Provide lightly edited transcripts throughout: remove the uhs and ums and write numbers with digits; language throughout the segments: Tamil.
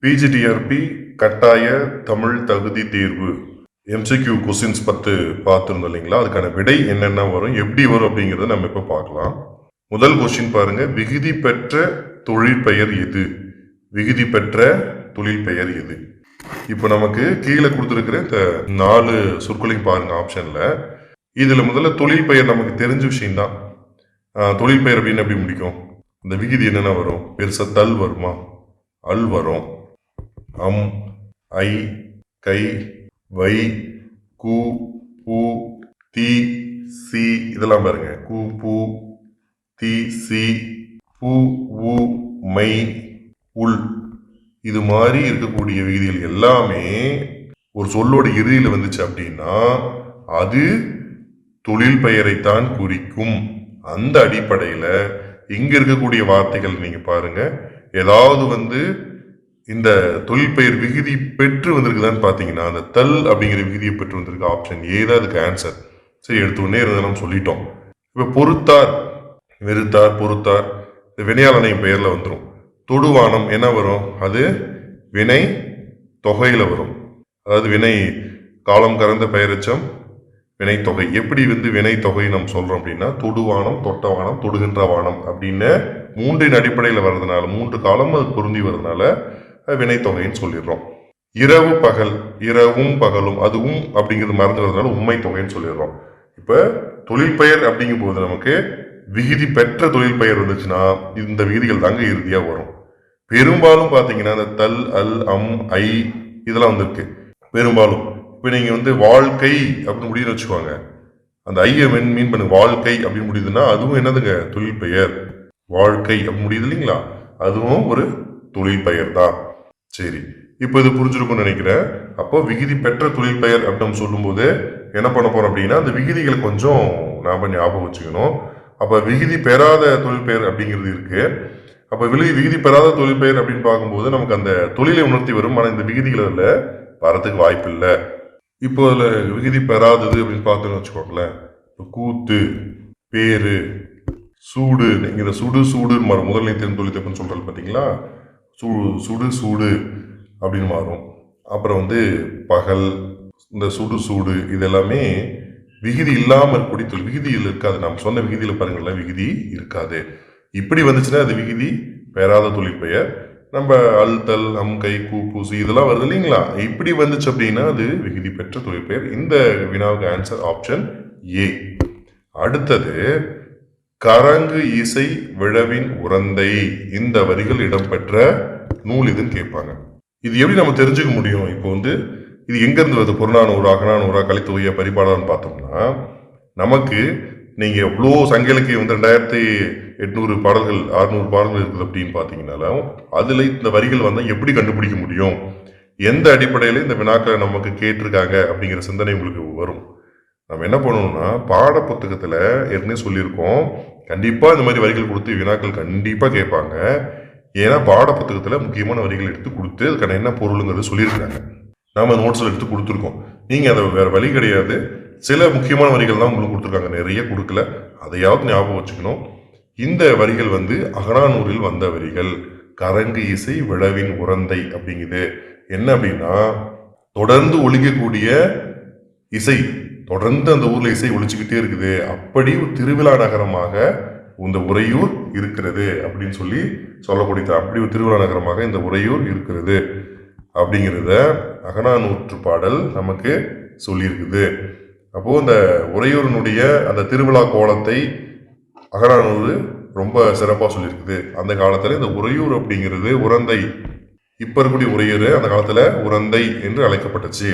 பிஜிடிஆர்பி கட்டாய தமிழ் தகுதி தேர்வு எம்சிக்யூ கொஸ்டின்ஸ் 10 பார்த்துருந்தோம் இல்லைங்களா? அதுக்கான விடை என்னென்ன வரும், எப்படி வரும் அப்படிங்கிறத நம்ம இப்போ பார்க்கலாம். முதல் கொஸ்டின் பாருங்க, விகுதி பெற்ற தொழிற்பெயர் எது? விகுதி பெற்ற தொழில் பெயர் எது? இப்போ நமக்கு கீழே கொடுத்துருக்கிற இந்த 4 சொற்களையும் பாருங்க ஆப்ஷன்ல. இதுல முதல்ல தொழில் பெயர் நமக்கு தெரிஞ்ச விஷயம்தான். தொழில் பெயர் அப்படின்னு எப்படி முடிக்கும்? இந்த விகுதி என்னென்ன வரும்? பெருசா தல் வருமா? அல் வரும். அம், ஐ, கை, வை, கு, பூ, தி, சி, இதெல்லாம் பாருங்க. கு, பூ, தி, சி, பூ, உ, மை, உள், இது மாதிரி இருக்கக்கூடிய விகுதிகள் எல்லாமே ஒரு சொல்லோட இறுதியில் வந்துச்சு அப்படின்னா அது தொழில் பெயரைத்தான் குறிக்கும். அந்த அடிப்படையில் இங்க இருக்கக்கூடிய வார்த்தைகள் நீங்க பாருங்க, ஏதாவது இந்த தொழில் பெயர் விகுதி பெற்று வந்திருக்குதான்னு பார்த்தீங்கன்னா அந்த தல் அப்படிங்கிற விகுதியை பெற்று வந்திருக்கு. ஆப்ஷன் ஏ தான் அதுக்கு ஆன்சர். சரி, எடுத்து உடனே இருந்தாலும் சொல்லிட்டோம். இப்போ பொறுத்தார், வெறுத்தார், பொறுத்தார் வினையாளனை பெயர்ல வந்துடும். தொடுவானம் என்ன வரும்? அது வினை தொகையில வரும். அதாவது வினை காலம் கறந்த பெயரச்சம் வினை தொகை. எப்படி வினை தொகை நம்ம சொல்றோம் அப்படின்னா தொடுவானம், தொட்டவானம், தொடுகின்ற வானம் அப்படின்னு 3 அடிப்படையில் வர்றதுனால 3 காலம் அது பொருந்தி வர்றதுனால வினை தொகைன்னு சொல்லிடுறோம். இரவு பகல், இரவும் பகலும், அதுவும் அப்படிங்கிறது மறந்து வர்றதுனால உண்மை தொகைன்னு சொல்லிடுறோம். இப்ப தொழில் பெயர் அப்படிங்கும் போது நமக்கு விகுதி பெற்ற தொழில் பெயர் வந்துச்சுன்னா இந்த விகுதிகள் தாங்க இறுதியா வரும். பெரும்பாலும் பாத்தீங்கன்னா இந்த தல், அல், அம், ஐ இதெல்லாம் வந்திருக்கு பெரும்பாலும். இப்ப நீங்க வாழ்க்கை அப்படின்னு முடியுதுன்னு வச்சுக்கோங்க, அந்த ஐய மீன் பண்ணு வாழ்க்கை அப்படின்னு முடியுதுன்னா அதுவும் என்னதுங்க? தொழில் பெயர். வாழ்க்கை அப்படின்னு முடியுது இல்லைங்களா? அதுவும் ஒரு தொழில் பெயர் தான். சரி, இப்போ இது புரிஞ்சிருக்கும்னு நினைக்கிறேன். அப்போ விகுதி பெற்ற தொழில் பெயர் அப்படின்னு சொல்லும் போது என்ன பண்ண போறோம் அப்படின்னா அந்த விகுதிகளை கொஞ்சம் நாம ஞாபகம் வச்சுக்கணும். அப்ப விகுதி பெறாத தொழில் பெயர் அப்படிங்கிறது இருக்கு. அப்ப விகுதி பெறாத தொழில் பெயர் அப்படின்னு பார்க்கும்போது நமக்கு அந்த தொழிலை உணர்த்தி வரும். ஆனால் இந்த விகுதிகள் வரத்துக்கு வாய்ப்பு இல்லை. இப்போ அதுல விகுதி பெறாதது அப்படின்னு பார்த்தோன்னு வச்சுக்கோங்களேன், கூத்து, பேரு, சூடு. நீங்க இந்த சுடு சூடுன்னு மாறும். முதல் தெரிந்து தொழில் தப்புன்னு சொல்றது பார்த்தீங்களா? சுடு சூடு அப்படின்னு மாறும். அப்புறம் பகல், இந்த சுடு சூடு இதெல்லாமே விகுதி இல்லாமல் இருக்கக்கூடிய தொழில். விகுதியில் இருக்காது. நம்ம சொன்ன விகுதியில் பாருங்களேன், விகுதி இருக்காது. இப்படி வந்துச்சுன்னா அது விகுதி பெறாத தொழில் பெயர். நம்ம அல்தல், அம், கை, கூ, பூசி இதெல்லாம் வருது இல்லைங்களா? இப்படி வந்துச்சு அப்படின்னா அது விகுதி பெற்ற தொழில் பெயர். இந்த வினாவுக்கு ஆன்சர் ஆப்ஷன் ஏ. அடுத்தது, கரங்கு இசை விழவின் உரந்தை, இந்த வரிகள் இடம்பெற்ற நூல் இதுன்னு கேட்பாங்க. இது எப்படி நம்ம தெரிஞ்சுக்க முடியும்? இப்போ இது எங்க இருந்து வருது? புறநானூறா, அகநானூறா, கலித்தொகையா, பரிபாடல்னு பார்த்தோம்னா நமக்கு நீங்க எவ்வளோ சங்க இலக்கியம் 2800 பாடல்கள் 600 பாடல்கள் இருக்குது அப்படின்னு பார்த்தீங்கன்னாலும் அதுல இந்த வரிகள் வந்தால் எப்படி கண்டுபிடிக்க முடியும்? எந்த அடிப்படையில் இந்த வினாக்களை நமக்கு கேட்டிருக்காங்க அப்படிங்கிற சிந்தனை உங்களுக்கு வரும். நம்ம என்ன பண்ணணும்னா பாட புத்தகத்துல ஏற்கனவே சொல்லியிருக்கோம், கண்டிப்பா இந்த மாதிரி வரிகள் கொடுத்து வினாக்கள் கண்டிப்பா கேட்பாங்க. ஏன்னா பாட புத்தகத்துல முக்கியமான வரிகள் எடுத்து கொடுத்து அதுக்கான என்ன பொருளுங்கிறது சொல்லியிருக்காங்க. நாம நோட்ஸ்ல எடுத்து கொடுத்துருக்கோம். நீங்க அதை வேற வழி கிடையாது. சில முக்கியமான வரிகள் தான் உங்களுக்கு கொடுத்துருக்காங்க, நிறைய கொடுக்கல. அதையாவது ஞாபகம் வச்சுக்கணும். இந்த வரிகள் அகநானூரில் வந்த வரிகள். கரங்கு இசை விழவின் உரந்தை அப்படிங்குது. என்ன அப்படின்னா தொடர்ந்து ஒழிக்கக்கூடிய இசை, தொடர்ந்து அந்த ஊர்ல இசை ஒழிச்சுக்கிட்டே இருக்குது. அப்படி ஒரு திருவிழா நகரமாக இந்த உறையூர் இருக்கிறது அப்படின்னு சொல்லக்கூடிய அப்படி ஒரு திருவிழா நகரமாக இந்த உறையூர் இருக்கிறது அப்படிங்கிறத அகநானூற்று பாடல் நமக்கு சொல்லியிருக்குது. அப்போ இந்த உறையூரினுடைய அந்த திருவிழா கோலத்தை அகநானூறு ரொம்ப சிறப்பாக சொல்லியிருக்குது. அந்த காலத்துல இந்த உறையூர் அப்படிங்கிறது உரந்தை, இப்ப இருக்கக்கூடிய உறையூர் அந்த காலத்துல உரந்தை என்று அழைக்கப்பட்டுச்சு.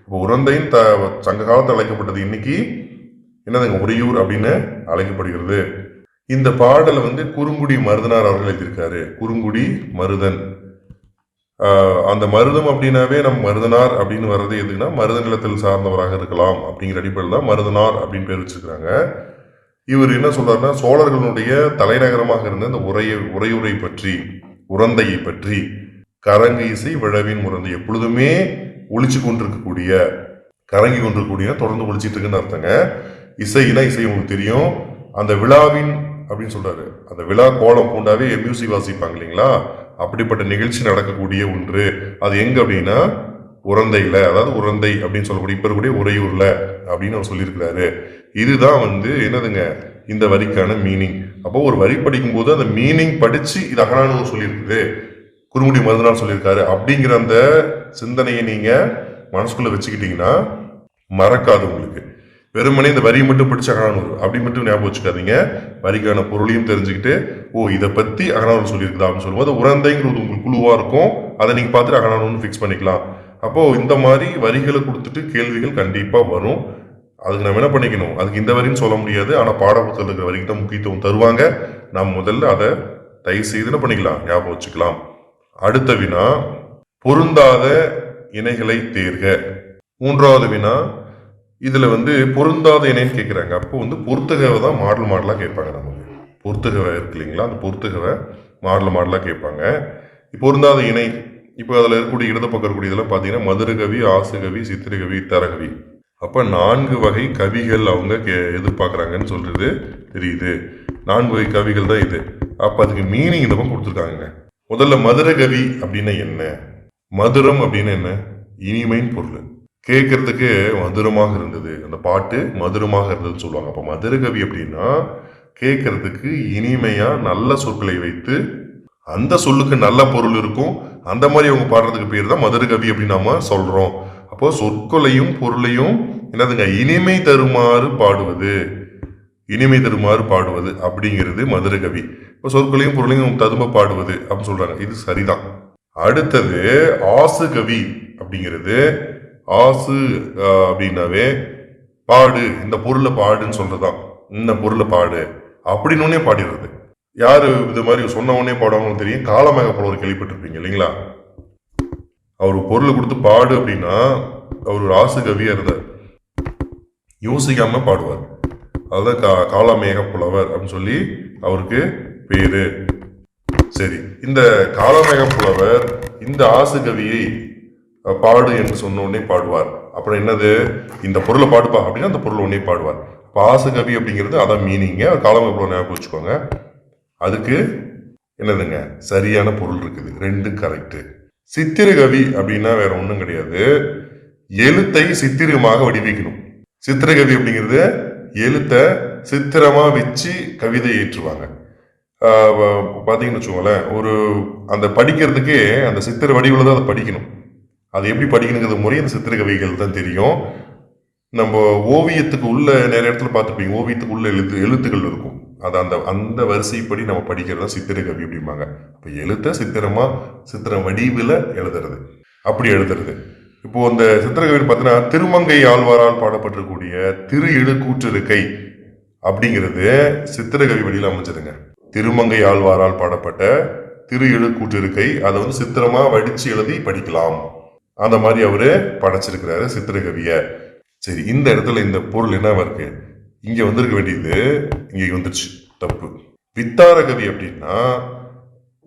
இப்போ உரந்தையின் சங்க காலத்தில் அழைக்கப்பட்டது இன்னைக்கு என்னதுங்க? உறையூர் அப்படின்னு அழைக்கப்படுகிறது. இந்த பாடலை குறுங்குடி மருதனார் அவர்கள் எழுதியிருக்காரு. குறுங்குடி மருதன். அந்த மருதம் அப்படின்னாவே நம்ம மருதனார் அப்படின்னு வர்றது எதுக்குன்னா மருத நிலத்தில் சார்ந்தவராக இருக்கலாம் அப்படிங்கிற அடிப்படையில் தான் மருதனார் அப்படின்னு பேர் வச்சிருக்காங்க. இவர் என்ன சொல்றாருன்னா சோழர்களுடைய தலைநகரமாக இருந்த இந்த உறையூரை பற்றி, உரந்தையை பற்றி, கரங்கு இசை விழவின் உரந்தை எப்பொழுதுமே ஒழிச்சு கொண்டிருக்கக்கூடிய, கரங்கி கொண்டிருக்கக்கூடிய, தொடர்ந்து ஒழிச்சிட்டு இருக்குன்னு அர்த்தங்க. இசைனா இசை உங்களுக்கு தெரியும். அந்த விழாவின் அப்படின்னு சொல்றாரு. அந்த விழா கோலம் பூண்டாவே மியூசிக் வாசிப்பாங்க இல்லைங்களா? அப்படிப்பட்ட நிகழ்ச்சி நடக்கக்கூடிய ஒன்று. அது எங்க அப்படின்னா உரந்தையில, அதாவது உரந்தை அப்படின்னு சொல்லக்கூடிய இப்ப இருக்கக்கூடிய உறையூர்ல அப்படின்னு அவர் சொல்லியிருக்கிறாரு. இதுதான் என்னதுங்க இந்த வரிக்கான மீனிங். அப்போ ஒரு வரி படிக்கும் போது அந்த மீனிங் படிச்சு இது அகநானூறு சொல்லியிருக்குது, குறுங்குடி மருதனார் சொல்லியிருக்காரு அப்படிங்கிற அந்த சிந்தனையை நீங்க மனசுக்குள்ள வச்சுக்கிட்டீங்கன்னா மறக்காது உங்களுக்கு. வெறுமனே இந்த வரியை மட்டும் படிச்சு அகநானூறு அப்படி மட்டும் ஞாபகம் வச்சுக்காதீங்க. வரிக்கான பொருளையும் தெரிஞ்சுக்கிட்டு இதை பத்தி அகநானூறு சொல்லியிருக்குதா அப்படின்னு சொல்லும்போது உரந்தைங்கிறது உங்களுக்கு குழுவா இருக்கும், அதை நீங்க பார்த்துட்டு அகநானூறு ஃபிக்ஸ் பண்ணிக்கலாம். அப்போ இந்த மாதிரி வரிகளை கொடுத்துட்டு கேள்விகள் கண்டிப்பா வரும். அதுக்கு நம்ம என்ன பண்ணிக்கணும், அதுக்கு இந்த வரின்னு சொல்ல முடியாது, ஆனா பாடப்புத்தகத்தில் இருக்கிற வரிக்கு தான் முக்கியத்துவம் தருவாங்க. நாம் முதல்ல அதை தயவு செய்து என்ன பண்ணிக்கலாம், ஞாபகம் வச்சுக்கலாம். அடுத்த வினா, பொருந்தாத இணைகளை தேர்க. மூன்றாவது வினா, இதுல பொருந்தாத இணைன்னு கேட்கிறாங்க. அப்போ பொறுத்துகவை தான் மாடலா கேட்பாங்க. நமக்கு பொறுத்துகவை இருக்கு இல்லைங்களா, அந்த பொறுத்துகவை மாடலா கேட்பாங்க. பொருந்தாத இணை, இப்போ அதில் இருக்கக்கூடிய இடது பக்கம் இருக்கக்கூடிய இதெல்லாம் பார்த்தீங்கன்னா மதுரகவி, ஆசுகவி, சித்திரகவி, தரகவி. அப்போ 4 வகை கவிகள் அவங்க எதிர்பார்க்குறாங்கன்னு சொல்றது தெரியுது. 4 வகை கவிகள் தான் இது. அப்போ அதுக்கு மீனிங் இந்த பக்கம் கொடுத்துருக்காங்க. முதல்ல மதுரகவி அப்படின்னா என்ன? மதுரம் அப்படின்னு என்ன? இனிமைன்னு பொருள். கேட்கறதுக்கு மதுரமாக இருந்தது, அந்த பாட்டு மதுரமாக இருந்ததுன்னு சொல்லுவாங்க. அப்போ மதுரகவி அப்படின்னா கேட்கறதுக்கு இனிமையா நல்ல சொற்களை வைத்து அந்த சொல்லுக்கு நல்ல பொருள் இருக்கும், அந்த மாதிரி அவங்க பாடுறதுக்கு பேர் தான் மதுரகவி அப்படின்னு நாம சொல்றோம். அப்போ சொற்களையும் பொருளையும் என்னதுங்க இனிமை தருமாறு பாடுவது, இனிமை தருமாறு பாடுவது அப்படிங்கிறது மதுரகவி. இப்போ சொற்களையும் பொருளையும் ததும்ப பாடுவது அப்படின்னு சொல்றாங்க, இது சரிதான். அடுத்தது ஆசுகவி அப்படிங்கிறது, ஆசு அப்படின்னாவே பாடு, இந்த பொருளை பாடுன்னு சொல்றதுதான். இந்த பொருளை பாடு அப்படின்னு பாடிடுறது. யாரு இது மாதிரி சொன்ன உடனே பாடுவாங்கன்னு தெரியும், காலமேக புலவர் கேள்விப்பட்டிருப்பீங்க இல்லைங்களா? அவரு பொருள் கொடுத்து பாடு அப்படின்னா அவர் ஒரு ஆசு கவியா இருந்தார், யோசிக்காம பாடுவார். அதுதான் காலமேக புலவர் அப்படின்னு சொல்லி அவருக்கு பேரு. சரி, இந்த காலமேக புலவர் இந்த ஆசு கவியை பாடு என்று சொன்ன உடனே பாடுவார். அப்புறம் என்னது, இந்த பொருளை பாடுப்பா அப்படின்னா அந்த பொருள் உடனே பாடுவார். இப்போ ஆசு கவி அப்படிங்கிறது அதான் மீனிங்க. காலமேக புலவர் ஞாபகம் வச்சுக்கோங்க. அதுக்கு என்னதுங்க சரியான பொருள் இருக்குது, 2 கரெக்ட். சித்திரகவி அப்படின்னா வேற ஒன்றும் கிடையாது, எழுத்தை சித்திரமாக வடிவமைக்கணும். சித்திரகவி அப்படிங்கிறது எழுத்தை சித்திரமா வச்சு கவிதை ஏற்றுவாங்க. பார்த்தீங்கன்னு வச்சுக்கோங்களேன், ஒரு அந்த படிக்கிறதுக்கே அந்த சித்திர வடிவில் தான் அதை படிக்கணும். அது எப்படி படிக்கணுங்கிறது முறை அந்த சித்திரகவிகள் தான் தெரியும். நம்ம ஓவியத்துக்கு உள்ள நிறைய இடத்துல பார்த்துருப்பீங்க, ஓவியத்துக்கு உள்ள எழுத்துக்கள் இருக்கும். அது அந்த வரிசைப்படி நம்ம படிக்கிறது சித்திரகவி அப்படிம்பாங்க. அப்போ எழுத்த சித்திர வடிவில் எழுதுறது, அப்படி எழுதுறது. இப்போ அந்த சித்திரகவி பார்த்தீங்கன்னா திருமங்கை ஆழ்வாரால் பாடப்பட்டிருக்கூடிய திரு எழு கூற்றிருக்கை அப்படிங்கிறது சித்திரகவி வழியில் அமைஞ்சதுங்க. திருமங்கை ஆழ்வாரால் பாடப்பட்ட திரு எழு கூற்றிருக்கை அதை சித்திரமா வடிச்சு எழுதி படிக்கலாம், அந்த மாதிரி அவரு படைச்சிருக்கிறாரு சித்திரகவிய. சரி, இந்த இடத்துல இந்த பொருள் என்னவா இருக்கு, இங்க வந்திருக்க வேண்டியது இங்க வந்துருச்சு, தப்பு. வித்தார கவி அப்படின்னா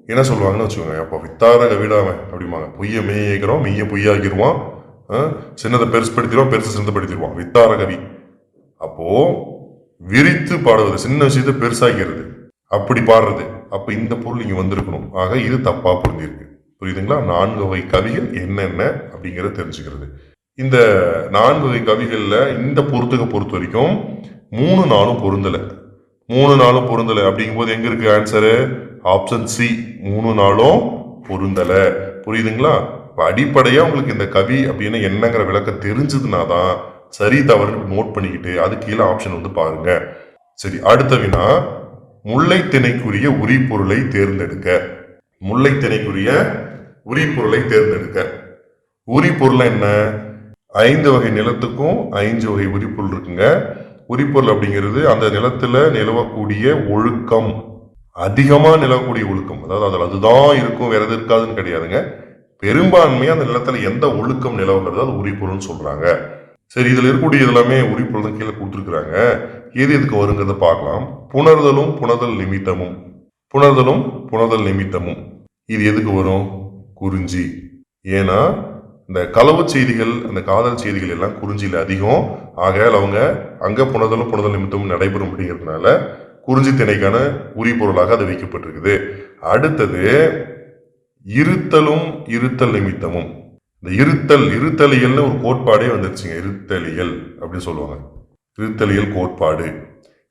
என்ன சொல்லுவாங்கன்னு வச்சுக்கோங்க. அப்போ வித்தார கவிடாம அப்படிம்பாங்க, பொய்ய மெய்யாக்கிறோம், மெய்ய பொய்யாக்கிடுவான், சின்னதை பெருசுப்படுத்திடுவான், பெருசு சின்னப்படுத்திடுவான், வித்தார கவி. அப்போ விரித்து பாடுவது, சின்ன விஷயத்தை பெருசாக்கிறது, அப்படி பாடுறது. அப்ப இந்த பொருள் இங்க வந்திருக்கணும். ஆக இது தப்பா புரிஞ்சிருக்கு. புரியுதுங்களா? 4 வகை கவிகள் என்னென்ன அப்படிங்கிறத தெரிஞ்சுக்கிறது. இந்த 4 வகை கவிகள்ல இந்த பொறுத்துக்க பொறுத்த வரைக்கும் 3 நாளும் பொருந்தலை. 3 நாளும் பொருந்தலை அப்படிங்கும் போது எங்க இருக்கு ஆன்சரு? ஆப்ஷன் சி, 3 நாளும் பொருந்தலை. புரியுதுங்களா? அடிப்படையா உங்களுக்கு இந்த கவி அப்படின்னு என்னங்கிற விளக்கம் தெரிஞ்சதுன்னா தான் சரி தவறு நோட் பண்ணிக்கிட்டு அது கீழே ஆப்ஷன் பாருங்க. சரி, அடுத்த வினா, முல்லை திணைக்குரிய உரிப்பொருளை தேர்ந்தெடுக்க. முல்லை திணைக்குரிய உரிப்பொருளை தேர்ந்தெடுக்க. உரிப்பொருள் என்ன? 5 வகை நிலத்துக்கும் 5 வகை உரிப்பொருள் இருக்குங்க. உரிப்பொருள் அப்படிங்கிறது அந்த நிலத்துல நிலவக்கூடிய ஒழுக்கம், அதிகமா நிலவக்கூடிய ஒழுக்கம், அதாவது அதுதான் இருக்கும் வேற எது இருக்காதுன்னு கிடையாதுங்க. பெரும்பான்மையா அந்த நிலத்துல எந்த ஒழுக்கம் நிலவுகிறது அது உரிப்பொருள்னு சொல்றாங்க. சரி, இதுல இருக்கக்கூடிய எல்லாமே உரிப்பொருள் தான் கீழே கொடுத்துருக்குறாங்க. எது எதுக்கு வருங்கிறத பார்க்கலாம். புணர்தலும் புணர்தல் நிமித்தமும். புணர்தலும் புணர்தல் நிமித்தமும் இது எதுக்கு வரும்? குறிஞ்சி. ஏன்னா இந்த களவு செய்திகள், அந்த காதல் செய்திகள் எல்லாம் குறிஞ்சியில் அதிகம். ஆகையால் அவங்க அங்க புணர்தலும் புணர்தல் நிமித்தமும் நடைபெறும் அப்படிங்கிறதுனால குறிஞ்சி திணைக்கான உரிப்பொருளாக அது வைக்கப்பட்டிருக்குது. அடுத்தது இருத்தலும் இருத்தல் நிமித்தமும். இந்த இருத்தலியல்னு ஒரு கோட்பாடே வந்துருச்சுங்க. இருத்தலியல் அப்படின்னு சொல்லுவாங்க. இருத்தலியல் கோட்பாடு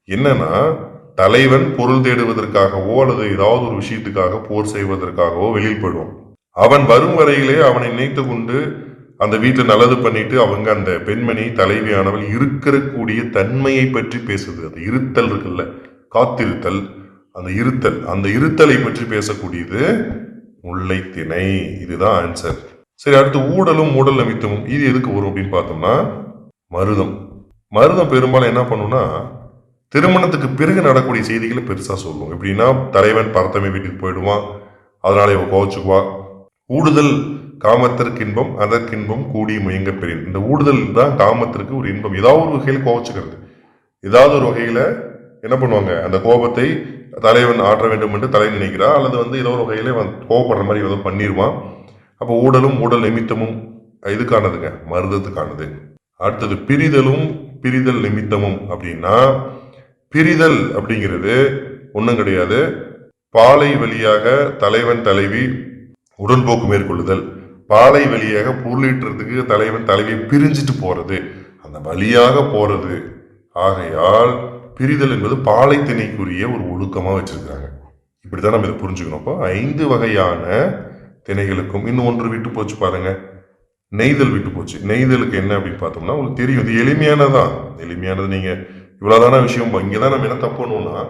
என்னன்னா, தலைவன் பொருள் தேடுவதற்காகவோ அல்லது ஏதாவது ஒரு விஷயத்துக்காக போர் செய்வதற்காகவோ வெளியில் போயிடுவான். அவன் வரும் வரையிலே அவனை நினைத்து கொண்டு அந்த வீட்டில் நல்லது பண்ணிட்டு அவங்க அந்த பெண்மணி தலைவியானவள் இருக்கக்கூடிய தன்மையை பற்றி பேசுது. அது இருத்தல் இருக்குல்ல, காத்திருத்தல், அந்த இருத்தலை பற்றி பேசக்கூடியது முல்லை திணை. இதுதான் ஆன்சர். சரி, அடுத்து ஊடலும் ஊடல் நிமித்தமும். இது எதுக்கு வரும் அப்படின்னு பார்த்தோம்னா, மருதம் பெரும்பாலும் என்ன பண்ணும்னா திருமணத்துக்கு பிறகு நடக்கூடிய செய்திகளை பெருசா சொல்லும். எப்படின்னா, தலைவன் பரத்தமை வீட்டுக்கு போயிடுவான், அதனால இவ கோச்சுக்குவா. ஊடுதல் காமத்திற்கு இன்பம் அதற்கின்பம் கூடி முயங்க பெரியன். இந்த ஊடுதல் தான் காமத்திற்கு ஒரு இன்பம். ஏதாவது ஒரு வகையில கோவச்சுக்கிறது, ஏதாவது ஒரு வகையில என்ன பண்ணுவாங்க, அந்த கோபத்தை தலைவன் ஆற்ற வேண்டும் என்று தலைவன் நினைக்கிறா, அல்லது ஏதோ ஒரு வகையில கோவப்படுற மாதிரி ஏதோ பண்ணிடுவான். அப்போ ஊடலும் ஊடல் நிமித்தமும் இதுக்கானதுங்க, மருதத்துக்கானது. அடுத்தது பிரிதலும் பிரிதல் நிமித்தமும். அப்படின்னா பிரிதல் அப்படிங்கிறது ஒன்றும் கிடையாது, பாலை வழியாக தலைவன் தலைவி உடன்போக்கு மேற்கொள்ளுதல். பாலை வழியாக பொருளீட்டுறதுக்கு தலைவன் தலைவியை பிரிஞ்சிட்டு போறது, அந்த வழியாக போறது. ஆகையால் பிரிதல் என்பது பாலை திணைக்குரிய ஒரு ஒழுக்கமா வச்சிருக்காங்க. இப்படிதான் நம்ம இதை புரிஞ்சுக்கணும். அப்போ 5 வகையான திணைகளுக்கும் இன்னும் ஒன்று விட்டு போச்சு பாருங்க, நெய்தல் விட்டு போச்சு. நெய்தலுக்கு என்ன அப்படின்னு பார்த்தோம்னா, உங்களுக்கு தெரியும், இது எளிமையானது. நீங்க இவ்வளவுதான விஷயம். இங்கதான் நம்ம என்ன தப்பு பண்ணுவோம்னா,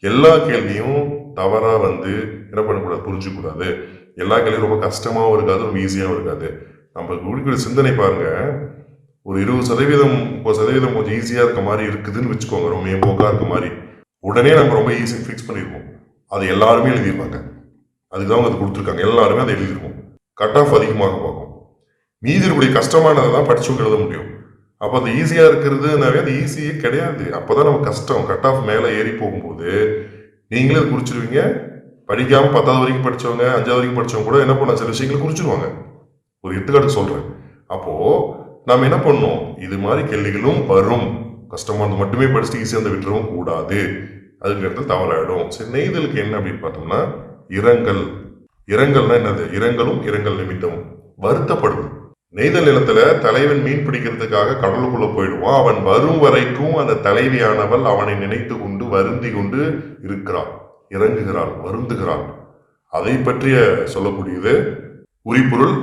எல்லா கேள்வியும் தவறா என்ன பண்ணக்கூடாது, புரிஞ்சுக்கூடாது. எல்லா கேள்வியும் ரொம்ப கஷ்டமாவும் இருக்காது, ரொம்ப ஈஸியாகவும் இருக்காது. நம்ம குடிக்கிற சிந்தனை பாருங்க, ஒரு 20% 30% கொஞ்சம் ஈஸியா இருக்க மாதிரி இருக்குதுன்னு வச்சுக்கோங்க, ரொம்ப மேம்போக்கா இருக்க மாதிரி. உடனே நம்ம ரொம்ப ஈஸியாக ஃபிக்ஸ் பண்ணிருப்போம். அது எல்லாருமே எழுதிருப்பாங்க. அதுதான் அது கொடுத்துருக்காங்க, எல்லாருமே அதை எழுதிருப்போம். கட் ஆஃப் அதிகமாக பார்க்கும். மீதி இருக்கக்கூடிய கஷ்டமானதை தான் படிச்சவங்க எழுத முடியும். அப்போ அது ஈஸியா இருக்கிறதுனாவே அது ஈஸியே கிடையாது. அப்போதான் நம்ம கஷ்டம். கட் ஆஃப் மேலே ஏறி போகும்போது நீங்களே அது குறிச்சிருவீங்க. படிக்காம 10வது வரைக்கும் படிச்சவங்க, 5வது வரைக்கும் படிச்சவங்க கூட என்ன பண்ண சில விஷயங்களை குறிச்சிருவாங்க. ஒரு எடுத்துக்காட்டு சொல்றேன். அப்போ நாம என்ன பண்ணோம், இது மாதிரி கேள்விகளும் வரும். கஷ்டமானது மட்டுமே படிச்சுட்டு ஈஸியாக அந்த விட்டுறவும் கூடாது, அதுங்கிறது தவறாயிடும். சரி, நெய்தலுக்கு என்ன அப்படின்னு பார்த்தோம்னா, இரங்கல்னா என்னது, இரங்கலும் இரங்கல் நிமித்தமும். வருத்தப்படுது. நெய்தல் நிலத்துல தலைவன் மீன் பிடிக்கிறதுக்காக கடலுக்குள்ள போயிடுவான். அவன் வரும் வரைக்கும் அந்த தலைவியானவள் அவனை நினைத்து கொண்டு வருந்தி கொண்டு இருக்கிறாள், இறங்குகிறாள், வருந்துகிறாள். அதை பற்றிய சொல்லக்கூடியது உரிப்பொருள்.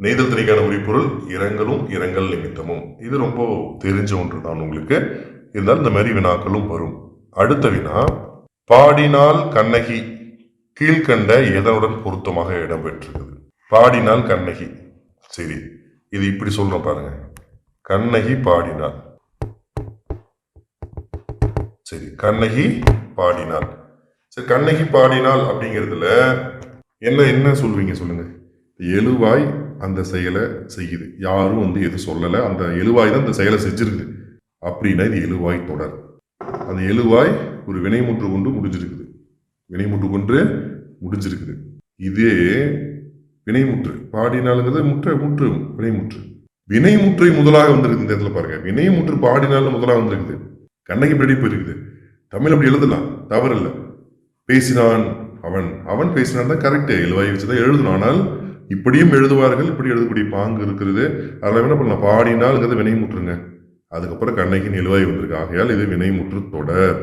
நெய்தல் திணைக்கான உரிப்பொருள் இரங்கலும் இரங்கல் நிமித்தமும். இது ரொம்ப தெரிஞ்ச ஒன்று தான் உங்களுக்கு. இருந்தால் இந்த மாதிரி வினாக்களும் வரும். அடுத்த வினா, பாடினால் கண்ணகி கீழ்கண்ட எதனுடன் பொருத்தமாக இடம்பெற்றிருக்குது. பாடினால் கண்ணகி. சரி, இது இப்படி சொல்றோம் பாருங்க, கண்ணகி பாடினாள். சரி, கண்ணகி பாடினாள். சரி, கண்ணகி பாடினாள் அப்படிங்கிறதுல என்ன சொல்வீங்க சொல்லுங்க. எழுவாய் அந்த செயலை செய்யுது, யாரும் எது சொல்லலை, அந்த எழுவாய் தான் அந்த செயலை செஞ்சிருக்குது. அப்படின்னா இது எழுவாய் தொடர். அந்த எழுவாய் ஒரு வினைமுற்று கொண்டு முடிஞ்சிருக்குது, இதே வினைமுற்று பாடினாலுங்கிறது முற்று வினைமுற்று. வினைமுற்றை முதலாக வந்திருக்குது. இந்த இடத்துல பாருங்க, வினைமுற்று பாடினால் முதலாக வந்திருக்குது. கண்ணகி படி போயிருக்குது. தமிழ் அப்படி எழுதலாம், தவறு இல்லை. பேசினான் அவன் பேசினான் தான் கரெக்டு, எழுவாய் வச்சுதான் எழுதணும். ஆனால் இப்படியும் எழுதுவார்கள், இப்படி எழுதக்கூடிய பாங்கு இருக்கிறது. அதில் என்ன பண்ணலாம், பாடினால்ங்கிறது வினைமுற்றுங்க. அதுக்கப்புறம் கண்ணகின் எழுவாய் வந்திருக்கு. ஆகையால் இது வினைமுற்று தொடர்.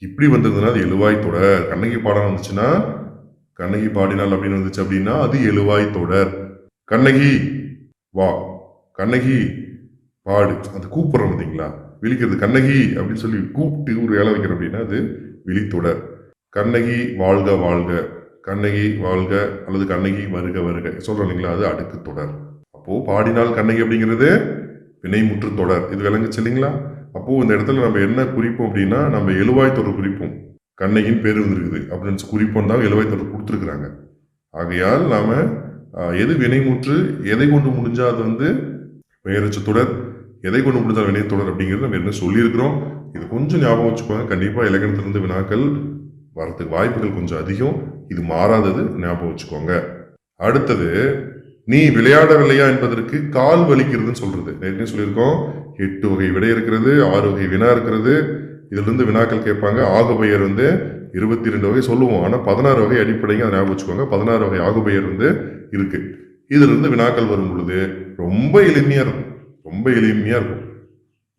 இப்படி வந்திருந்ததுன்னா அது எழுவாய் தொடர். கண்ணகி பாடம் வந்துச்சுன்னா, கண்ணகி பாடினாள் அப்படின்னு வந்துச்சு அப்படின்னா அது எழுவாய் தொடர். கண்ணகி வா, கண்ணகி பாடு, அது கூப்பிடுறோம் பார்த்தீங்களா, விழிக்கிறது. கண்ணகி அப்படின்னு சொல்லி கூப்பிட்டு ஒரு வேலை வைக்கிறோம் அப்படின்னா அது விழித்தொடர். கண்ணகி வாழ்க வாழ்க, கண்ணகி வாழ்க அல்லது கண்ணகி வருக வருக சொல்றோம் இல்லைங்களா, அது அடுக்கு தொடர். அப்போ பாடினால் கண்ணகி அப்படிங்கிறது வினைமுற்று தொடர். இது விளங்குச்சு இல்லைங்களா. அப்போ இந்த இடத்துல நம்ம என்ன குறிப்போம் அப்படின்னா, நம்ம எழுவாய் தொடர் குறிப்போம். கண்ணகின் பேர் வந்துருக்குது அப்படின்னு குறிப்போம் தான் எழுவாய் தொடர் கொடுத்துருக்குறாங்க. ஆகையால் நாம எது வினைமுற்று, எதை கொண்டு முடிஞ்சா அது பெயரச்சு தொடர், எதை கொண்டு முடிஞ்சால் வினை தொடர் அப்படிங்கிறது நம்ம என்ன சொல்லியிருக்கிறோம். இது கொஞ்சம் ஞாபகம் வச்சுக்கோங்க. கண்டிப்பா இலக்கணத்திலிருந்து வினாக்கள் வரத்துக்கு வாய்ப்புகள் கொஞ்சம் அதிகம். இது மாறாதது, ஞாபகம் வச்சுக்கோங்க. அடுத்தது, நீ விளையாடவில்லையா என்பதற்கு கால் வலிக்கிறதுன்னு சொல்றது. நேற்று சொல்லியிருக்கோம், 8 வகை விடை இருக்கிறது, 6 வகை வினா இருக்கிறது. இதுல இருந்து வினாக்கள் கேட்பாங்க. ஆகு பெயர் 22 வகை சொல்லுவோம். ஆனால் 16 வகை அடிப்படைங்க, அதை ஞாபகம் வச்சுக்கோங்க. 16 வகை ஆகுபெயர் வந்து இருக்கு. இதுல இருந்து வினாக்கள் வரும் பொழுது ரொம்ப எளிமையா இருக்கும். ரொம்ப எளிமையா இருக்கும்.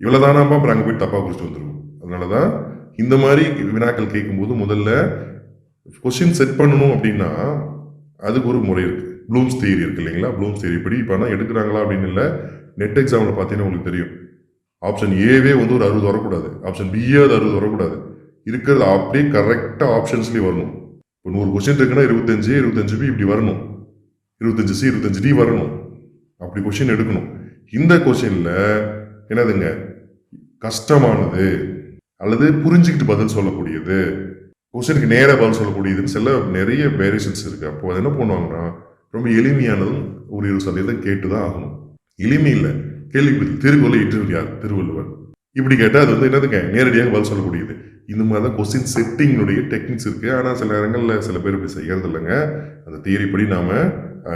இவ்வளவுதானாப்பா, அப்புறம் அங்கே போய் தப்பா குறிச்சு வந்துருக்கும். அதனாலதான் இந்த மாதிரி வினாக்கள் கேட்கும்போது முதல்ல கொஸ்டின் செட் பண்ணணும் அப்படின்னா அதுக்கு ஒரு முறை இருக்கு. ப்ளூம்ஸ் தியரி இருக்கு இல்லைங்களா? ப்ளூம்ஸ் தியரி படி இப்போ எடுக்கிறாங்களா அப்படின்னு இல்லை. நெட் எக்ஸாமில் பார்த்தீங்கன்னா உங்களுக்கு தெரியும். ஆப்ஷன் ஏவே வந்து ஒரு 60 வரக்கூடாது, ஆப்ஷன் பிஏ அது 60 வரக்கூடாது. இருக்கிறது அப்படியே கரெக்டாக ஆப்ஷன்ஸ்லேயே வரணும். இப்போ 100 கொஸ்டின் இருக்குன்னா 25 25B இப்படி வரணும், 25C 25D வரணும். அப்படி கொஸ்டின் எடுக்கணும். இந்த கொஸ்டின்ல என்னதுங்க, கஷ்டமானது அல்லது புரிஞ்சுக்கிட்டு பதில் சொல்லக்கூடியது, கொஸ்டினுக்கு நேராக பதில் சொல்லக்கூடியதுன்னு சில நிறைய வேரியேஷன்ஸ் இருக்கு. அப்போ அது என்ன பண்ணுவாங்கன்னா ரொம்ப எளிமையானதும் ஒரு 20% கேட்டு தான் ஆகணும். எளிமை இல்லை, கேள்வி பதில். திருக்குறளை இட்டவர் யார்? திருவள்ளுவர். இப்படி கேட்டால் அது வந்து என்னதுங்க, நேரடியாக பதில் சொல்லக்கூடியது. இந்த மாதிரி தான் கொஸ்டின் செட்டிங்கினுடைய டெக்னிக்ஸ் இருக்கு. ஆனால் சில இடங்களில் சில பேர் இப்படி செய்யறது இல்லைங்க. அந்த தியரி படி நாம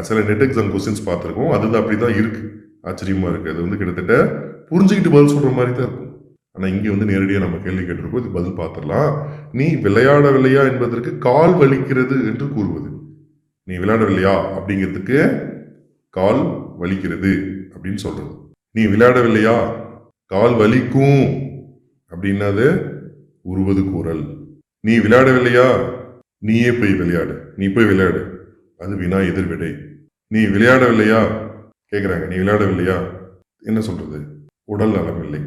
சில நெட் எக்ஸாம் கொஸ்டின்ஸ் பார்த்துருக்கோம். அதுதான் அப்படிதான் இருக்கு. ஆச்சரியமா இருக்கு. அது வந்து கிட்டத்தட்ட புரிஞ்சுக்கிட்டு பதில் சொல்ற மாதிரி தான் இருக்கும். ஆனால் இங்கே வந்து நேரடியாக நம்ம கேள்வி கேட்டிருக்கோம். இது பதில் பார்த்துடலாம். நீ விளையாடவில்லையா என்பதற்கு கால் வலிக்கிறது என்று கூறுவது. நீ விளையாடவில்லையா அப்படிங்கிறதுக்கு கால் வலிக்கிறது அப்படின்னு சொல்றது. நீ விளையாடவில்லையா, கால் வலிக்கும் அப்படின்னாது உருவது கூறல். நீ விளையாடவில்லையா, நீயே போய் விளையாடு, நீ போய் விளையாடு, அது வினா எதிர் விடை. நீ விளையாடவில்லையா கேட்குறாங்க, நீ விளையாடவில்லையா என்ன சொல்றது, உடல் நலம் இல்லை,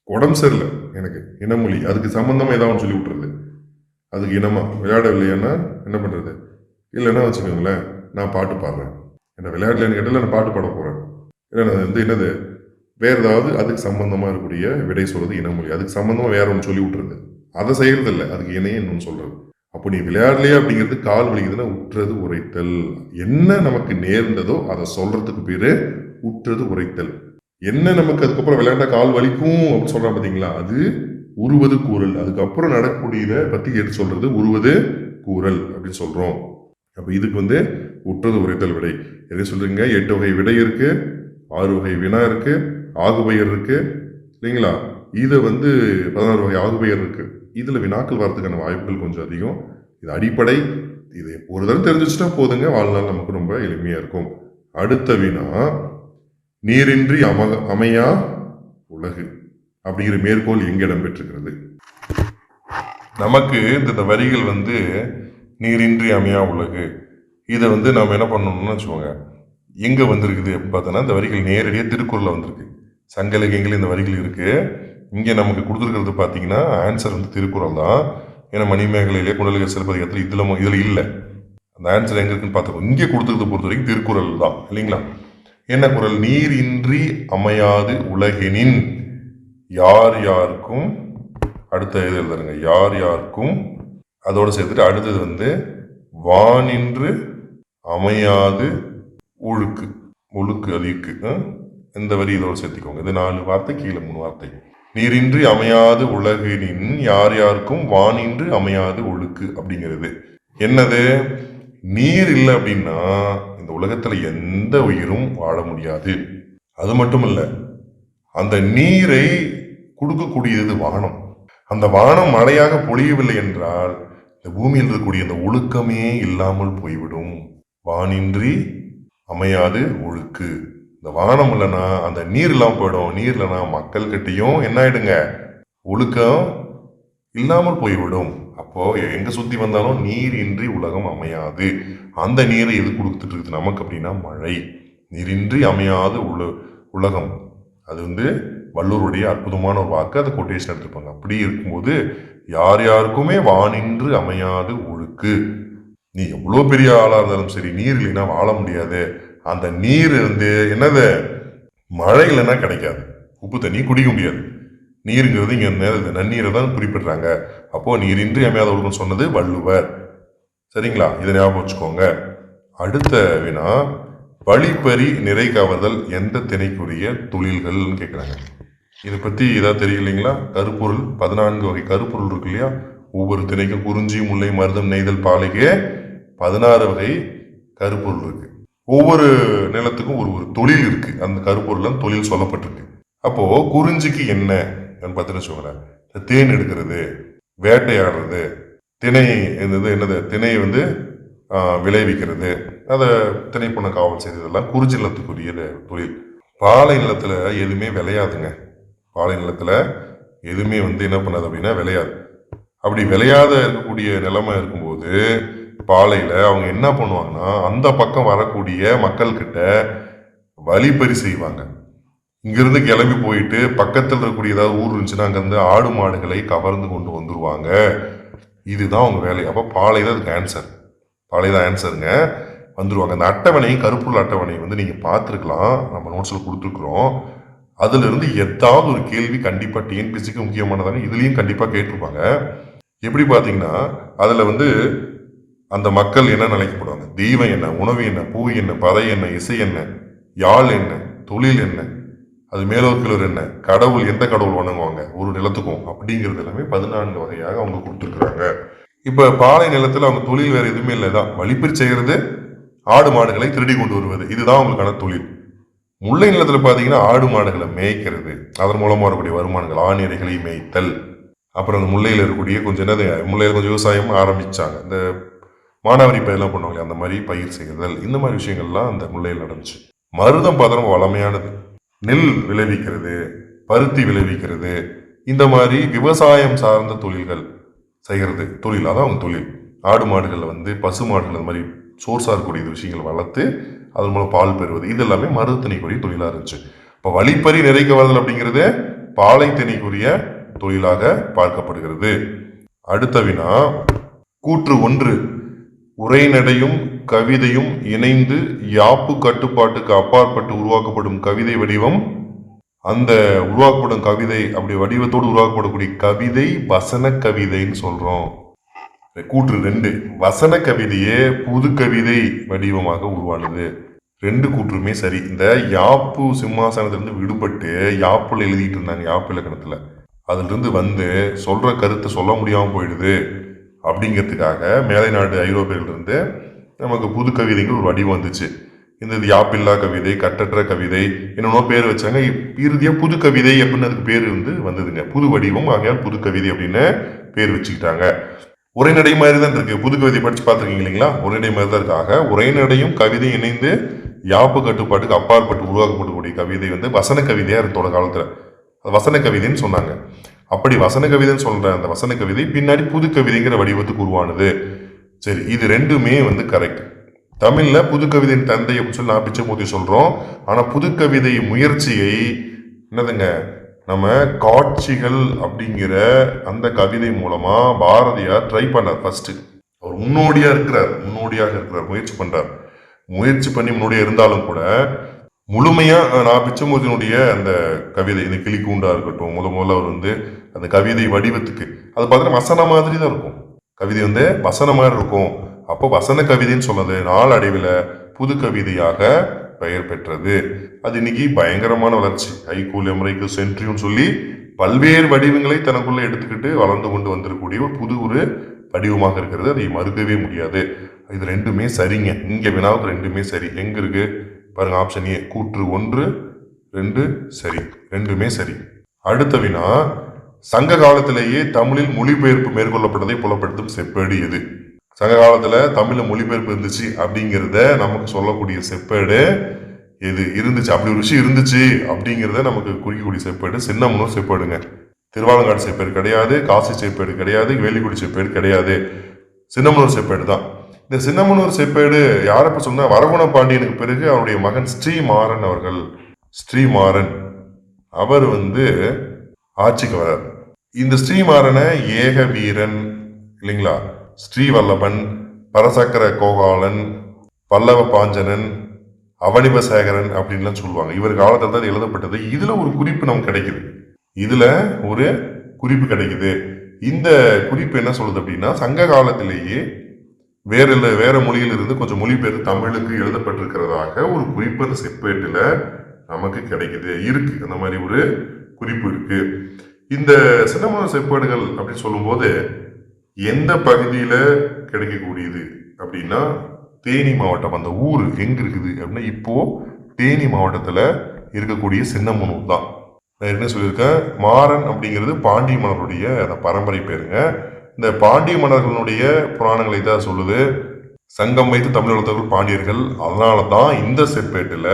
உடம்பு சரியில்லை எனக்கு, இனமொழி, அதுக்கு சம்பந்தமா ஏதாவது சொல்லி விட்டுறது. அதுக்கு இனமா விளையாடவில்லையான்னா என்ன பண்றது, இல்லைன்னா வச்சுக்கோங்களேன் நான் பாட்டு பாடுறேன், என்ன விளையாடலன்னு கேட்டால நான் பாட்டு பாட போறேன், இல்லை நான் வந்து என்னது வேற ஏதாவது அதுக்கு சம்பந்தமா இருக்கக்கூடிய விடை சொல்றது இனமொழி. அதுக்கு சம்பந்தமா வேற ஒன்று சொல்லி விட்டுறது. அதை செய்யறது இல்லை, அதுக்கு இணையே இன்னொன்று சொல்றது. அப்போ நீ விளையாடலையா அப்படிங்கிறது கால் வலிக்குதுன்னா உற்றது உரைத்தல். என்ன நமக்கு நேர்ந்ததோ அதை சொல்றதுக்கு பேரு உற்றது உரைத்தல். என்ன நமக்கு அதுக்கப்புறம் விளையாண்டா கால் வலிக்கும் அப்படின்னு சொல்றான் பாத்தீங்களா, அது உருவது கூறல். அதுக்கப்புறம் நடக்கக்கூடியதை பத்தி கேட்டு சொல்றது உருவது கூறல் அப்படின்னு சொல்றோம். அப்ப இதுக்கு வந்து உற்றது உரைத்தல் விடை. எதை சொல்றீங்க, 8 வகை விடை இருக்கு, 6 வகை வினா இருக்கு, ஆகுபெயர் இருக்கு இல்லைங்களா. இதை வந்து 16 வகை ஆகுபெயர் இருக்கு. இதுல வினாக்கள் வரதுக்கான வாய்ப்புகள் கொஞ்சம் அதிகம். இது அடிப்படை. இது ஒரு தடவை தெரிஞ்சுச்சுன்னா போதுங்க, வாழ்நாள் நமக்கு ரொம்ப எளிமையா இருக்கும். அடுத்த வினா, நீரின்றி அமையா உலகு அப்படிங்கிற மேற்கோள் எங்க இடம்பெற்றிருக்கிறது. நமக்கு இந்த வரிகள் வந்து நீரின்றி அமையா உலகு, இதை வந்து நம்ம என்ன பண்ணணும்னு வச்சுக்கோங்க, எங்க வந்திருக்குது அப்படின்னு பார்த்தோன்னா இந்த வரிகள் நேரடியாக திருக்குறள்ல வந்திருக்கு. சங்க இலக்கியங்கள் இந்த வரிகள் இருக்கு. இங்கே நமக்கு கொடுத்துருக்கிறது பார்த்தீங்கன்னா ஆன்சர் வந்து திருக்குறள் தான். ஏன்னா மணிமேகலையிலே குண்டலகேசி சிலப்பதிகாரத்தில் இதில் இல்லை. அந்த ஆன்சர் எங்கே இருக்குன்னு பார்த்துக்கோங்க. இங்கே கொடுத்துருக்கிறது பொறுத்த வரைக்கும் திருக்குறள் தான் இல்லைங்களா. என்ன குறள், நீர் இன்றி அமையாது உலகெனின் யார் யாருக்கும், அடுத்த இது எழுதுறங்க, யார் யாருக்கும், அதோட சேர்த்துட்டு அடுத்தது வந்து வானின்று அமையாது ஒழுக்கு, ஒழுக்கு அது இருக்கு. இந்த வரி இதோட சேர்த்திக்கோங்க. இது 4 வார்த்தை, கீழே 3 வார்த்தை. நீரின்றி அமையாது உலகினின் யார் யாருக்கும் வானின்று அமையாது ஒழுக்கு அப்படிங்கிறது என்னது, நீர் இல்லை அப்படின்னா இந்த உலகத்துல எந்த உயிரும் வாழ முடியாது. அது மட்டும் இல்ல, அந்த நீரை கொடுக்கக்கூடியது வானம். அந்த வானம் மழையாக பொழியவில்லை என்றால் இந்த பூமியில் இருக்கக்கூடிய அந்த ஒழுக்கமே இல்லாமல் போய்விடும். வானின்றி அமையாது ஒழுக்கு. இந்த வானம் இல்லைன்னா அந்த நீர் இல்லாமல் போயிடும். நீர் இல்லைன்னா மக்கள் கிட்டையும் என்ன ஆயிடுங்க, ஒழுக்கம் இல்லாமல் போய்விடும். அப்போ எங்க சுத்தி வந்தாலும் நீர் இன்றி உலகம் அமையாது. அந்த நீரை எது கொடுத்துட்டு இருக்குது நமக்கு அப்படின்னா மழை. நீரின்றி அமையாது உலகம், அது வந்து வள்ளுவருடைய அற்புதமான ஒரு வாக்கு. அதை கொட்டேஷன் எடுத்துப்பாங்க. அப்படி இருக்கும்போது யார் யாருக்குமே வானின்று அமையாது ஒழுக்கு. நீ எவ்வளோ பெரிய ஆளா இருந்தாலும் சரி, நீர் இல்லைன்னா வாழ முடியாது. அந்த நீர் வந்து என்னது, மழை இல்லைன்னா கிடைக்காது. உப்பு தண்ணி குடிக்க முடியாது. நீருங்கிறது இங்க நன்னீரை தான் குறிப்பிடுறாங்க. அப்போ நீரின்றி அமையாத ஒழுக்கம் சொன்னது வள்ளுவர். சரிங்களா, இதை ஞாபகம் வச்சுக்கோங்க. அடுத்த வினா, வழிப்பறி நிறை கவர்தல் எந்த திணைக்குரிய தொழில்கள்னு கேட்குறாங்க. இதை பற்றி ஏதாவது தெரியலைங்களா. கருப்பொருள் 14 வகை கருப்பொருள் இருக்கு இல்லையா. ஒவ்வொரு திணைக்கும் குறிஞ்சி, முல்லை, மருதம், நெய்தல், பாலைக்கு 16 வகை கருப்பொருள் இருக்கு. ஒவ்வொரு நிலத்துக்கும் ஒரு ஒரு தொழில் இருக்கு. அந்த கருப்பொருள் தொழில் சொல்லப்பட்டிருக்கு. அப்போ குறிஞ்சிக்கு என்ன பார்த்தீங்கன்னு வச்சுக்கோங்களேன், தேன் எடுக்கிறது, வேட்டையாடுறது, திணை என்னது திணையை வந்து விளைவிக்கிறது, அதை திணைப்புண காவல் செய்ததெல்லாம் குறிஞ்சி நிலத்துக்குரிய தொழில். பாலை நிலத்துல எதுவுமே விளையாதுங்க. பாலை நிலத்துல எதுவுமே வந்து என்ன பண்ணாது அப்படின்னா விளையாது. அப்படி விளையாத இருக்கக்கூடிய நிலைமை இருக்கும்போது பாலையில அவங்க என்ன பண்ணுவாங்கன்னா அந்த பக்கம் வரக்கூடிய மக்கள் கிட்ட வழிப்பறி செய்வாங்க. இங்கிருந்து கிளம்பி போயிட்டு பக்கத்தில் இருக்கக்கூடிய ஏதாவது ஊர் இருந்துச்சுன்னா அங்கிருந்து ஆடு மாடுகளை கவர்ந்து கொண்டு வந்துருவாங்க. இதுதான் அவங்க வேலை. அப்போ பாலை தான் அதுக்கு ஆன்சர். பாலை தான் ஆன்சருங்க. வந்துருவாங்க. அந்த அட்டவணை, கருப்புள்ள அட்டவணை வந்து நீங்க பார்த்துருக்கலாம், நம்ம நோட்ஸ்ல கொடுத்துருக்குறோம். அதுல இருந்து ஏதாவது ஒரு கேள்வி கண்டிப்பா டிஎன்பிசிக்கு முக்கியமானதாங்க, இதுலயும் கண்டிப்பா கேட்டிருப்பாங்க. எப்படி பாத்தீங்கன்னா அதுல வந்து அந்த மக்கள் என்ன நினைக்கப்படுவாங்க, தெய்வம் என்ன, உணவு என்ன, பூ என்ன, பறை என்ன, இசை என்ன, யாழ் என்ன, தொழில் என்ன, அது மேலோக்கிலர் என்ன, கடவுள் எந்த கடவுள் வணங்குவாங்க ஒரு நிலத்துக்கும் அப்படிங்கிறது எல்லாமே 14 வகையாக அவங்க கொடுத்துருக்குறாங்க. இப்ப பாலை நிலத்துல அவங்க தொழில் வேற எதுவுமே இல்லைதான், வழிப்பறி செய்யறது, ஆடு மாடுகளை திருடி கொண்டு வருவது, இதுதான் அவங்களுக்கான தொழில். முல்லை நிலத்துல பாத்தீங்கன்னா ஆடு மாடுகளை மேய்க்கிறது, அதன் மூலமா வரக்கூடிய வருமானங்கள், ஆணிரைகளை மேய்த்தல், அப்புறம் அந்த முல்லையில் இருக்கக்கூடிய கொஞ்சம் என்னது, முல்லையில் கொஞ்சம் விவசாயம் ஆரம்பிச்சாங்க, இந்த மானாவாரி பயிரெல்லாம் பண்ணுவாங்க, அந்த மாதிரி பயிர் செய்தல், இந்த மாதிரி விஷயங்கள்லாம் அந்த முல்லையில் நடந்துச்சு. மருதம் பார்த்தா வளமையானது, நெல் விளைவிக்கிறது, பருத்தி விளைவிக்கிறது, இந்த மாதிரி விவசாயம் சார்ந்த தொழில்கள் செய்கிறது தொழில், அதான் அவங்க தொழில். ஆடு மாடுகள் வந்து பசு மாடுகள் அந்த மாதிரி சோர்ஸாக இருக்கக்கூடிய விஷயங்களை வளர்த்து அதன் மூலம் பால் பெறுவது, இது எல்லாமே மருதத்திணைக்குரிய தொழிலாக இருந்துச்சு. இப்போ வழிப்பறி நிறைக்க வருதல் அப்படிங்கிறது பாலை திணைக்குரிய தொழிலாக பார்க்கப்படுகிறது. அடுத்த வினா, கூற்று 1, உரைநடையும் கவிதையும் இணைந்து யாப்பு கட்டுப்பாட்டுக்கு அப்பாற்பட்டு உருவாக்கப்படும் கவிதை வடிவம், அந்த உருவாக்கப்படும் கவிதை அப்படி வடிவத்தோடு உருவாக்கப்படக்கூடிய கவிதை வசன கவிதைன்னு சொல்றோம். கூற்று 2, வசன கவிதையே புது கவிதை வடிவமாக உருவானது. 2 கூற்றுமே சரி. இந்த யாப்பு சிம்மாசனத்திலிருந்து விடுபட்டு யாப்புல எழுதிட்டு இருந்தாங்க, யாப்பு இலக்கணத்துல, அதுல இருந்து வந்து சொல்ற கருத்தை சொல்ல முடியாம போயிடுது அப்படிங்கிறதுக்காக மேலை நாடு ஐரோப்பியிலிருந்து நமக்கு புது கவிதைங்கிற ஒரு வடிவம் வந்துச்சு. இந்த யாப்பில்லா கவிதை, கட்டற்ற கவிதை, என்னென்னோ பேர் வச்சாங்க. இறுதியா புது கவிதை அப்படின்னு அதுக்கு பேர் வந்து வந்ததுங்க. புது வடிவம், ஆகையால் புது கவிதை அப்படின்னு பேர் வச்சுக்கிட்டாங்க. உரைநடை மாதிரி தான் இருக்கு. புது கவிதை படிச்சு பார்த்துருக்கீங்க இல்லைங்களா? உரைநடை மாதிரி தான் இருக்காக உரைநடையும் கவிதை இணைந்து யாப்பு கட்டுப்பாட்டுக்கு அப்பாற்பட்டு உருவாக்கப்படக்கூடிய கவிதை வந்து வசன கவிதையா இருந்தோட காலத்துல வசன கவிதைன்னு சொன்னாங்க. அப்படி வசன கவிதைன்னு சொல்ற அந்த வசன கவிதை பின்னாடி புது கவிதைங்கிற வடிவத்துக்கு உருவானது. சரி, இது 2மே வந்து கரெக்ட். தமிழ்ல புது கவிதையின் தந்தை அப்படின்னு சொல்லி நான் பிச்சைமூர்த்தி சொல்றோம். ஆனா புது கவிதை முயற்சியை என்னதுங்க, நம்ம காட்சிகள் அப்படிங்கிற அந்த கவிதை மூலமா பாரதியார் ட்ரை பண்ணார். ஃபர்ஸ்ட் அவர் முன்னோடியாக இருக்கிறார், முயற்சி பண்றார். முயற்சி பண்ணி முன்னோடியா இருந்தாலும் கூட முழுமையா நான் பிச்சைமூர்த்தியினுடைய அந்த கவிதை, இந்த கிளிக்கூண்டா இருக்கட்டும், முதல்ல அவர் வந்து அந்த கவிதை வடிவத்துக்கு அது பார்த்தீங்கன்னா வசன மாதிரி தான் இருக்கும். கவிதை வந்து வசன மாதிரி இருக்கும். அப்போ வசன கவிதைன்னு சொன்னது நாளடைவில் புது கவிதையாக பெயர் பெற்றது. அது இன்னைக்கு பயங்கரமான வளர்ச்சி. ஹைக்கூ, லெமரைக்கு, சென்ட்ரியும் சொல்லி பல்வேறு வடிவங்களை தனக்குள்ள எடுத்துக்கிட்டு வளர்ந்து கொண்டு வந்திருக்கக்கூடிய ஒரு வடிவமாக இருக்கிறது. அதை மறுக்கவே முடியாது. இது 2மே சரிங்க. இங்க வினாவுக்கு 2மே சரி. எங்க இருக்கு பாருங்க, ஆப்ஷன் ஏ, கூற்று 1, 2 சரி, 2மே சரி. அடுத்த வினா, சங்க காலத்திலேயே தமிழில் மொழிபெயர்ப்பு மேற்கொள்ளப்பட்டதை புலப்படுத்தும் செப்பேடு எது? சங்க காலத்துல தமிழ்ல மொழிபெயர்ப்பு இருந்துச்சு அப்படிங்கிறத நமக்கு சொல்லக்கூடிய செப்பேடு எது இருந்துச்சு? அப்படி ஒரு விஷயம் இருந்துச்சு அப்படிங்கிறத நமக்கு குறிக்கக்கூடிய செப்பேடு சின்னமனூர் செப்பேடுங்க. திருவாலங்காடு செப்பேடு கிடையாது, காசி செப்பேடு கிடையாது, வேலிக்குடி செப்பேடு கிடையாது, சின்னமனூர் செப்பேடு தான். இந்த சின்னமனூர் செப்பேடு யாரப்ப சொன்னா, வரகுண பாண்டியனுக்கு பிறகு அவருடைய மகன் ஸ்ரீமாறன் அவர்கள், ஸ்ரீமாறன் அவர் வந்து ஆட்சிக்கு வரார். இந்த ஸ்ரீமாறனை ஏக வீரன் இல்லைங்களா, ஸ்ரீவல்லபன், பரசக்கர கோகாலன், பல்லவ பாஞ்சனன், அவனிபசேகரன் அப்படின்லாம் சொல்லுவாங்க. இவர் காலத்தில் தான் எழுதப்பட்டது. இதுல ஒரு குறிப்பு நமக்கு கிடைக்குது. இந்த குறிப்பு என்ன சொல்லுது அப்படின்னா, சங்க காலத்திலேயே வேற மொழியில் இருந்து கொஞ்சம் மொழிபெயர்த்து தமிழுக்கு எழுதப்பட்டிருக்கிறதாக ஒரு குறிப்பு அந்த செப்பேட்டுல நமக்கு கிடைக்குது. இருக்கு, அந்த மாதிரி ஒரு குறிப்பு இருக்கு. இந்த சின்னமனூர் செப்பேடுகள் அப்படின்னு சொல்லும்போது எந்த பகுதியில கிடைக்கக்கூடியது அப்படின்னா, தேனி மாவட்டம். அந்த ஊர் எங்க இருக்குது அப்படின்னா, இப்போ தேனி மாவட்டத்துல இருக்கக்கூடிய சின்னமனூர் தான். நான் என்ன சொல்லியிருக்கேன், மாறன் அப்படிங்கிறது பாண்டிய மன்னருடைய அந்த பரம்பரை பேருங்க. இந்த பாண்டிய மன்னர்களுடைய புராணங்களை தான் சொல்லுது. சங்கம் வைத்து தமிழ் வளர்த்தவர்கள் பாண்டியர்கள். அதனால தான் இந்த செப்பேட்டில்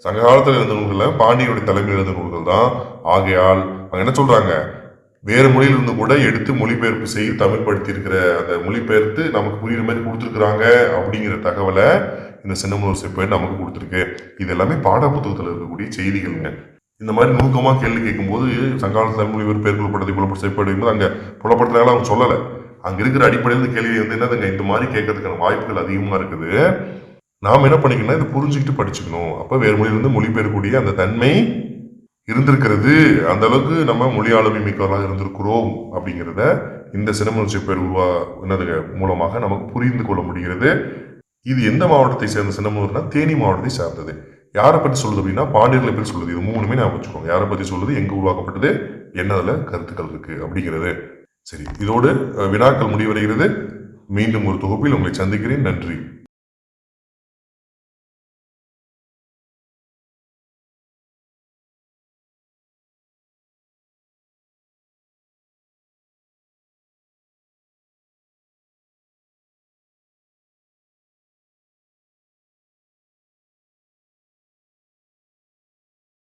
சங்க காலத்தில் இருந்த நூல்கள் பாண்டியனுடைய தலைமையில் இருந்த நூல்கள் தான். ஆகையால் அவங்க என்ன சொல்றாங்க, வேறு மொழியிலிருந்து கூட எடுத்து மொழிபெயர்ப்பு செய்து தமிழ் படுத்தி இருக்கிற அந்த மொழிபெயர்த்து நமக்கு புரியுற மாதிரி கொடுத்துருக்குறாங்க அப்படிங்கிற தகவலை இந்த சின்னமனூர் செப்பேடு நமக்கு கொடுத்துருக்கு. இது எல்லாமே பாட புத்தகத்தில் இருக்கக்கூடிய செய்திகள்ங்க. இந்த மாதிரி நுணுக்கமாக கேள்வி கேட்கும்போது சங்கால தமிழ் மொழிபெயர்ப்பு பேர்கொள்ளப்பட்டதை புலப்பட்ட செப்பேடு அங்கே புலப்படுத்தினால அவங்க சொல்லலை. அங்கே இருக்கிற அடிப்படையில் கேள்வி வந்து என்னதுங்க, இந்த மாதிரி கேட்கறதுக்கான வாய்ப்புகள் அதிகமாக இருக்குது. நாம் என்ன பண்ணிக்கணும்னா இதை புரிஞ்சுக்கிட்டு படிச்சுக்கணும். அப்போ வேறு மொழியிலிருந்து மொழிபெயர்க்கக்கூடிய அந்த தன்மை இருந்திருக்கிறது. அந்த அளவுக்கு நம்ம மொழி ஆளுமை மிக்கவர்களாக இருந்திருக்கிறோம் அப்படிங்கிறத இந்த சின்னமனூர் செப்பேடு என்னது மூலமாக நமக்கு புரிந்து கொள்ள முடிகிறது. இது எந்த மாவட்டத்தை சேர்ந்த சின்னமனூர்னா தேனி மாவட்டத்தை சார்ந்தது. யாரை பற்றி சொல்லுது அப்படின்னா பாண்டியர்களை பற்றி சொல்லுது. இது மூணுமே நான் வச்சுக்கோங்க. யாரை பற்றி சொல்லுது, எங்கே உருவாக்கப்பட்டது, என்ன அதில் கருத்துக்கள் இருக்கு அப்படிங்கிறது. சரி, இதோடு வினாக்கள் முடிவடைகிறது. மீண்டும் ஒரு தொகுப்பில் உங்களை சந்திக்கிறேன். நன்றி.